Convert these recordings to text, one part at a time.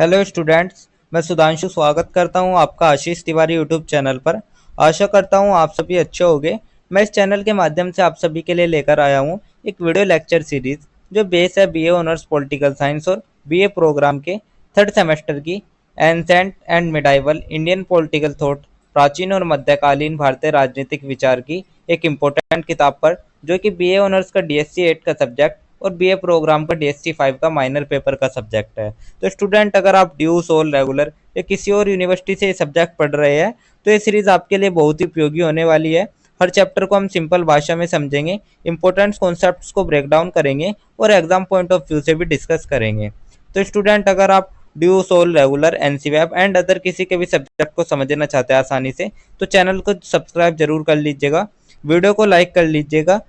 Hello students. मैं सुधांशु स्वागत करता हूं आपका आशीष तिवारी यूट्यूब चैनल पर। आशा करता हूं आप सभी अच्छे होंगे। मैं इस चैनल के माध्यम से आप सभी के लिए लेकर आया हूं एक वीडियो लेक्चर सीरीज जो बेस है बीए ऑनर्स पॉलिटिकल साइंस और बीए प्रोग्राम के थर्ड सेमेस्टर की ancient and medieval Indian political thought, प्राचीन और मध्यकालीन भारतीय राजनीतिक विचार की एक इम्पोर्टेंट किताब पर, जो कि बीए ऑनर्स का डीएससी 8 का सब्जेक्ट और बीए प्रोग्राम का डीएससी 5 का माइनर पेपर का सब्जेक्ट है। तो स्टूडेंट, अगर आप ड्यू, सोल, रेगुलर या किसी और यूनिवर्सिटी से ये सब्जेक्ट पढ़ रहे हैं तो ये सीरीज आपके लिए बहुत ही उपयोगी होने वाली है। हर चैप्टर को हम सिंपल भाषा में समझेंगे, इंपॉर्टेंट कॉन्सेप्ट्स को ब्रेक डाउन करेंगे और एग्जाम पॉइंट ऑफ व्यू से भी डिस्कस करेंगे। तो स्टूडेंट, अगर आप DU, SOL, regular, NCWEB and other किसी के भी सब्जेक्ट को समझना चाहते हैं आसानी से, तो चैनल को सब्सक्राइब जरूर कर लीजिएगा, वीडियो को लाइक कर लीजिएगा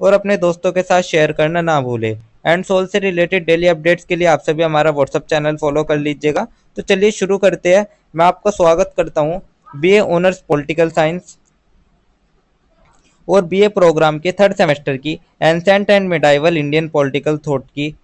और अपने दोस्तों के साथ शेयर करना ना भूलें। एंड सोल से रिलेटेड डेली अपडेट्स के लिए आप सभी हमारा व्हाट्सअप चैनल फॉलो कर लीजिएगा। तो चलिए शुरू करते हैं। मैं आपका स्वागत करता हूँ बीए ऑनर्स पॉलिटिकल साइंस और बीए प्रोग्राम के थर्ड सेमेस्टर की ancient and medieval Indian political thought की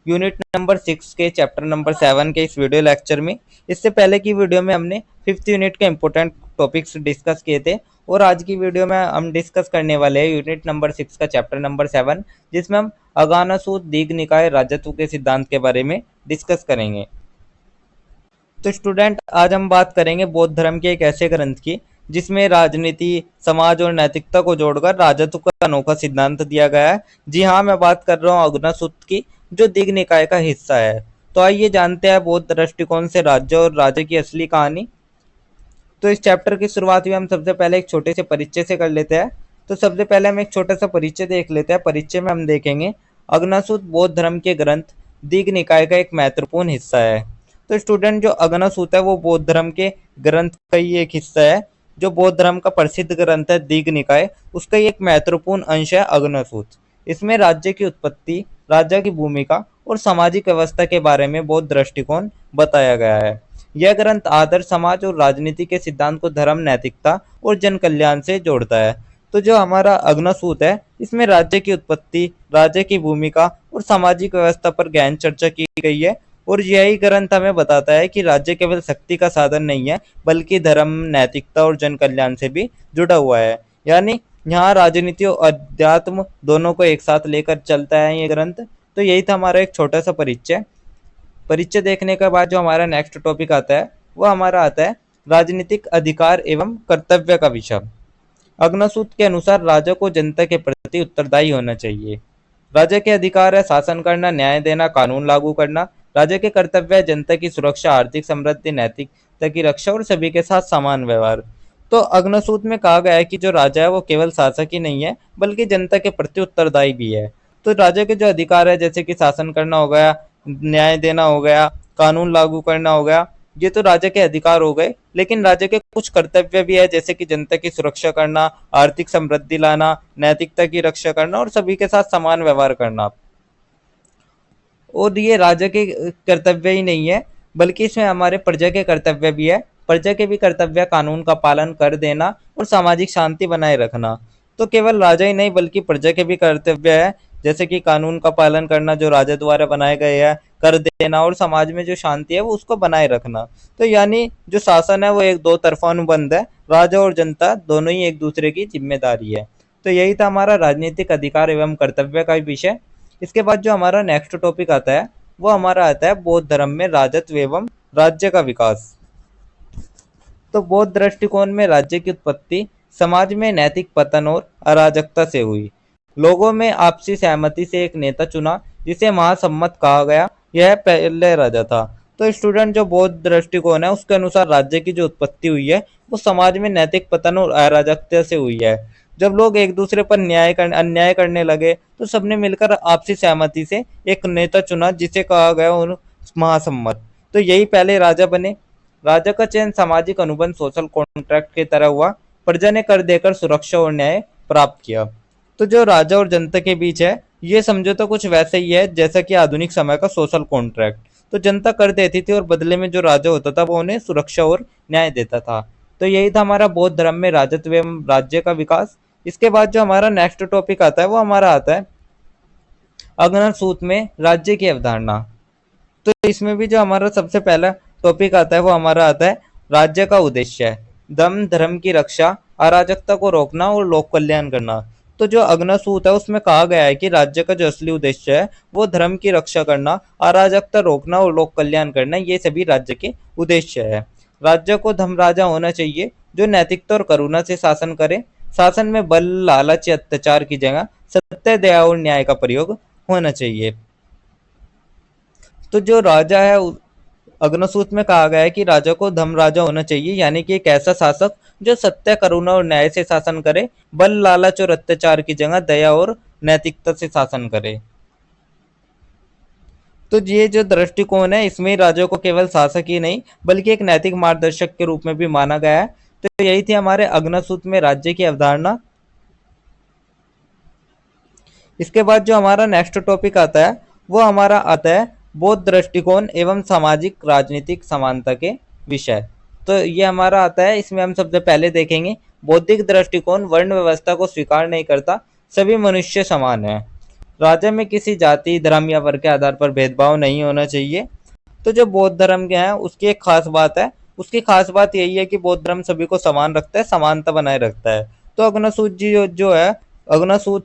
यूनिट नंबर 6 के चैप्टर नंबर 7 के इस वीडियो लेक्चर में। इससे पहले की वीडियो में हमने फिफ्थ यूनिट के इंपॉर्टेंट टॉपिक्स डिस्कस किए थे और आज की वीडियो में हम डिस्कस करने वाले हैं यूनिट नंबर 6 का चैप्टर नंबर 7, जिसमें हम अगानासूद दीघ निकाय राजत्व के सिद्धांत के बारे में डिस्कस करेंगे। तो स्टूडेंट, आज हम बात करेंगे बौद्ध धर्म के एक ऐसे ग्रंथ की जिसमें राजनीति, समाज और नैतिकता को जोड़कर राजत्व का अनोखा सिद्धांत दिया गया है। जी हाँ, मैं बात कर रहा हूँ अग्नासूत की, जो दीघ निकाय का हिस्सा है। तो आइए जानते हैं बौद्ध दृष्टिकोण से राज्य और राजा की असली कहानी। तो इस चैप्टर की शुरुआत में हम सबसे पहले एक छोटे से परिचय से कर लेते हैं। तो सबसे पहले हम एक छोटा सा परिचय देख लेते हैं। परिचय में हम देखेंगे अग्नासूत बौद्ध धर्म के ग्रंथ दीघ निकाय का एक महत्वपूर्ण हिस्सा है। तो स्टूडेंट, जो अग्नासूत है वो बौद्ध धर्म के ग्रंथ का ही एक हिस्सा है। जो बौद्ध धर्म का प्रसिद्ध ग्रंथ है दीघ निकाय, उसका ही एक महत्वपूर्ण अंश है अग्नासूत। इसमें राज्य की उत्पत्ति, राजा की भूमिका और सामाजिक व्यवस्था के बारे में बौद्ध दृष्टिकोण बताया गया है। यह ग्रंथ आदर्श समाज और राजनीति के सिद्धांत को धर्म, नैतिकता और जन कल्याण से जोड़ता है। तो जो हमारा अग्नासूत है, इसमें राज्य की उत्पत्ति, राज्य की भूमिका और सामाजिक व्यवस्था पर गहन चर्चा की गई है। और यही ग्रंथ हमें बताता है कि राज्य केवल शक्ति का साधन नहीं है, बल्कि धर्म, नैतिकता और जन कल्याण से भी जुड़ा हुआ है। यानी यहाँ राजनीति और अध्यात्म दोनों को एक साथ लेकर चलता है ये ग्रंथ। तो यही था हमारा एक छोटा सा परिचय। परिचय देखने के बाद जो हमारा नेक्स्ट टॉपिक आता है वो हमारा आता है राजनीतिक अधिकार एवं कर्तव्य का विषय। अग्नासूत के अनुसार राजा को जनता के प्रति उत्तरदायी होना चाहिए। राजा के अधिकार है शासन करना, न्याय देना, कानून लागू करना। राजा के कर्तव्य है जनता की सुरक्षा, आर्थिक समृद्धि, नैतिकता की रक्षा और सभी के साथ समान व्यवहार। तो अग्नासूत में कहा गया है कि जो राजा है वो केवल शासक ही नहीं है, बल्कि जनता के प्रति उत्तरदायी भी है। तो राजा के जो अधिकार है, जैसे कि शासन करना हो गया, न्याय देना हो गया, कानून लागू करना हो गया, ये तो राजा के अधिकार हो गए। लेकिन राजा के कुछ कर्तव्य भी है, जैसे कि जनता की सुरक्षा करना, आर्थिक समृद्धि लाना, नैतिकता की रक्षा करना और सभी के साथ समान व्यवहार करना। और ये राजा के कर्तव्य ही नहीं है, बल्कि इसमें हमारे प्रजा के कर्तव्य भी है। प्रजा के भी कर्तव्य कानून का पालन कर देना और सामाजिक शांति बनाए रखना। तो केवल राजा ही नहीं, बल्कि प्रजा के भी कर्तव्य है, जैसे कि कानून का पालन करना जो राजा द्वारा बनाए गए हैं, कर देना, और समाज में जो शांति है वो उसको बनाए रखना। तो यानी जो शासन है वो एक दो तरफा अनुबंध है, राजा और जनता दोनों ही एक दूसरे की जिम्मेदारी है। तो यही था हमारा राजनीतिक अधिकार एवं कर्तव्य का विषय। इसके बाद जो हमारा नेक्स्ट टॉपिक आता है वो हमारा आता है बौद्ध धर्म में राजत्व एवं राज्य का विकास। तो बौद्ध दृष्टिकोण में राज्य की उत्पत्ति समाज में नैतिक पतन और अराजकता से हुई। लोगों में आपसी सहमति से एक नेता चुना जिसे महासम्मत कहा गया। यह पहले राजा था। तो स्टूडेंट, जो बौद्ध दृष्टिकोण है उसके अनुसार राज्य की जो उत्पत्ति हुई है वो समाज में नैतिक पतन और अराजकता से हुई है। जब लोग एक दूसरे पर अन्याय करने लगे तो सबने मिलकर आपसी सहमति से एक नेता चुना जिसे कहा गया महासम्मत। तो यही पहले राजा बने। राजा का चयन सामाजिक अनुबंध, सोशल कॉन्ट्रैक्ट की तरह हुआ। प्रजा ने कर देकर सुरक्षा और न्याय प्राप्त किया। तो जो राजा और जनता के बीच है ये समझौता कुछ वैसे ही है जैसा कि आधुनिक समय का सोशल कॉन्ट्रैक्ट। तो जनता कर देती थी और बदले में जो राजा होता था वो उन्हें सुरक्षा और न्याय देता था। तो यही था हमारा बौद्ध धर्म में राजत्व एवं राज्य का विकास। इसके बाद जो हमारा नेक्स्ट टॉपिक आता है वो हमारा आता है अग्नासूत में राज्य की अवधारणा। तो इसमें भी जो हमारा सबसे पहला टॉपिक आता है वो हमारा आता है राज्य का उद्देश्य है। धर्म की रक्षा, अराजकता को रोकना और लोक कल्याण करना। तो जो अग्नसूत है उसमें कहा गया है कि राज्य का जो असली उद्देश्य है वो धर्म की रक्षा करना, अराजकता रोकना और लोक कल्याण करना, ये सभी राज्य के उद्देश्य है। राज्य को धर्मराजा होना चाहिए जो नैतिकता और करुणा से शासन करे। शासन में बल, लालच या अत्याचार की जगह सत्य, दया और न्याय का प्रयोग होना चाहिए। तो जो राजा है अग्नसूत में कहा गया है कि राजा को धर्मराजा होना चाहिए, यानी कि एक ऐसा शासक जो सत्य, करुणा और न्याय से शासन करे, बल, लालच और अत्याचार की जगह दया और नैतिकता से शासन करे। तो ये जो दृष्टिकोण है इसमें राजा को केवल शासक ही नहीं बल्कि एक नैतिक मार्गदर्शक के रूप में भी माना गया है। तो यही थी हमारे अग्नसूत में राज्य की अवधारणा। इसके बाद जो हमारा नेक्स्ट टॉपिक आता है वो हमारा आता है बौद्ध दृष्टिकोण एवं सामाजिक राजनीतिक समानता के विषय। तो ये हमारा आता है, इसमें हम सबसे पहले देखेंगे बौद्धिक दृष्टिकोण वर्ण व्यवस्था को स्वीकार नहीं करता, सभी मनुष्य समान है। राज्य में किसी जाति, धर्म या वर्ग के आधार पर भेदभाव नहीं होना चाहिए। तो जो बौद्ध धर्म के हैं उसकी एक खास बात है, उसकी खास बात यही है कि बौद्ध धर्म सभी को समान रखता है, समानता बनाए रखता है। तो अग्नसूत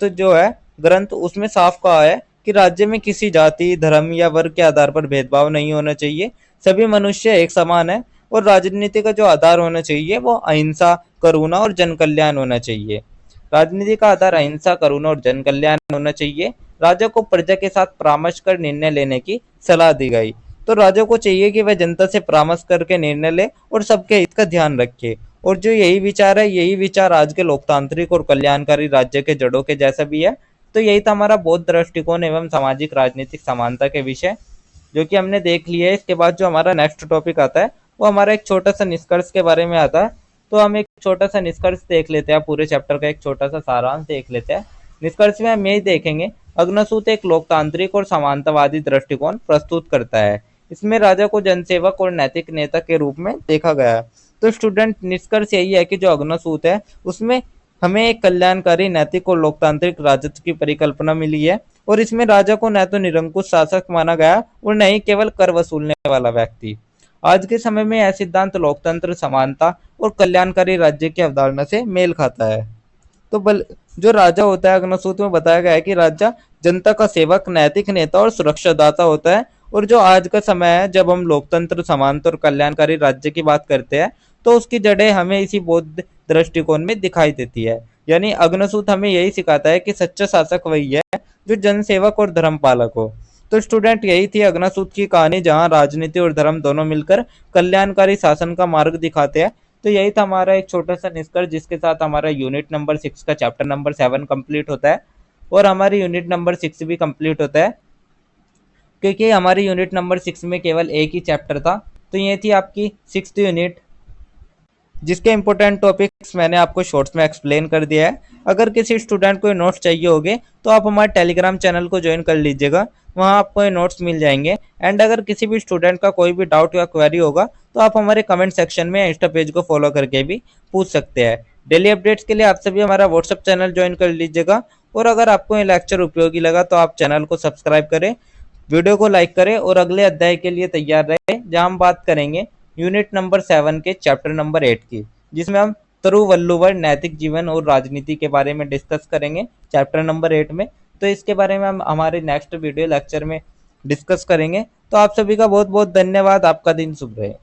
जो है ग्रंथ, उसमें साफ कहा है कि राज्य में किसी जाति, धर्म या वर्ग के आधार पर भेदभाव नहीं होना चाहिए, सभी मनुष्य एक समान है। और राजनीति का जो आधार होना चाहिए वो अहिंसा, करुणा और जन कल्याण होना चाहिए। राजनीति का आधार अहिंसा, करुणा और जन कल्याण होना चाहिए। राजा को प्रजा के साथ परामर्श कर निर्णय लेने की सलाह दी गई। तो राजा को चाहिए कि वह जनता से परामर्श करके निर्णय ले और सबके हित का ध्यान रखे। और जो यही विचार है, यही विचार आज के लोकतांत्रिक और कल्याणकारी राज्य के जड़ों के जैसा भी है। तो यही था हमारा बौद्ध दृष्टिकोण एवं सामाजिक राजनीतिक समानता के विषय, जो कि हमने देख लिया है। इसके बाद जो हमारा नेक्स्ट टॉपिक आता है वो हमारा एक छोटा सा निष्कर्ष के बारे में आता है। तो हम एक छोटा सा निष्कर्ष देख लेते हैं, पूरे चैप्टर का एक छोटा सा सारांश देख लेते हैं। निष्कर्ष में हम यही देखेंगे, अग्नसूत एक लोकतांत्रिक और समानतावादी दृष्टिकोण प्रस्तुत करता है। इसमें राजा को जनसेवक और नैतिक नेता के रूप में देखा गया है। तो स्टूडेंट, निष्कर्ष यही है कि जो अग्नसूत है उसमें हमें एक कल्याणकारी, नैतिक और लोकतांत्रिक राजत्व की परिकल्पना मिली है। और इसमें राजा को न तो निरंकुश शासक माना गया और न ही केवल कर वसूलने वाला व्यक्ति। आज के समय में यह सिद्धांत लोकतंत्र, समानता और कल्याणकारी राज्य की अवधारणा से मेल खाता है। तो जो राजा होता है, अग्नसूत में बताया गया है कि राजा जनता का सेवक, नैतिक नेता और सुरक्षादाता होता है। और जो आज का समय है, जब हम लोकतंत्र, समानता और कल्याणकारी राज्य की बात करते हैं तो उसकी जड़ें हमें इसी बौद्ध दृष्टिकोण में दिखाई देती है। यानी अग्नसूत हमें यही सिखाता है कि सच्चा शासक वही है जो जनसेवक और धर्मपालक हो। तो स्टूडेंट, यही थी अग्नसूत की कहानी, जहां राजनीति और धर्म दोनों मिलकर कल्याणकारी शासन का मार्ग दिखाते हैं। तो यही था हमारा एक छोटा सा निष्कर्ष, जिसके साथ हमारा यूनिट नंबर 6 का चैप्टर नंबर 7 कंप्लीट होता है और हमारी यूनिट नंबर 6 भी कंप्लीट होता है, क्योंकि हमारी यूनिट नंबर 6 में केवल एक ही चैप्टर था। तो ये थी आपकी 6th यूनिट, जिसके इंपॉर्टेंट टॉपिक्स मैंने आपको शॉर्ट्स में एक्सप्लेन कर दिया है। अगर किसी स्टूडेंट को नोट्स चाहिए होंगे तो आप हमारे टेलीग्राम चैनल को ज्वाइन कर लीजिएगा, वहाँ आपको ये नोट्स मिल जाएंगे। एंड अगर किसी भी स्टूडेंट का कोई भी डाउट या क्वेरी होगा तो आप हमारे कमेंट सेक्शन में इंस्टा पेज को फॉलो करके भी पूछ सकते हैं। डेली अपडेट्स के लिए आप सभी हमारा व्हाट्सअप चैनल ज्वाइन कर लीजिएगा। और अगर आपको ये लेक्चर उपयोगी लगा तो आप चैनल को सब्सक्राइब करें, वीडियो को लाइक करें और अगले अध्याय के लिए तैयार रहे, जहां हम बात करेंगे यूनिट नंबर 7 के चैप्टर नंबर 8 की, जिसमें हम तिरुवल्लुवर नैतिक जीवन और राजनीति के बारे में डिस्कस करेंगे चैप्टर नंबर 8 में। तो इसके बारे में हम हमारे नेक्स्ट वीडियो लेक्चर में डिस्कस करेंगे। तो आप सभी का बहुत बहुत धन्यवाद। आपका दिन शुभ रहे।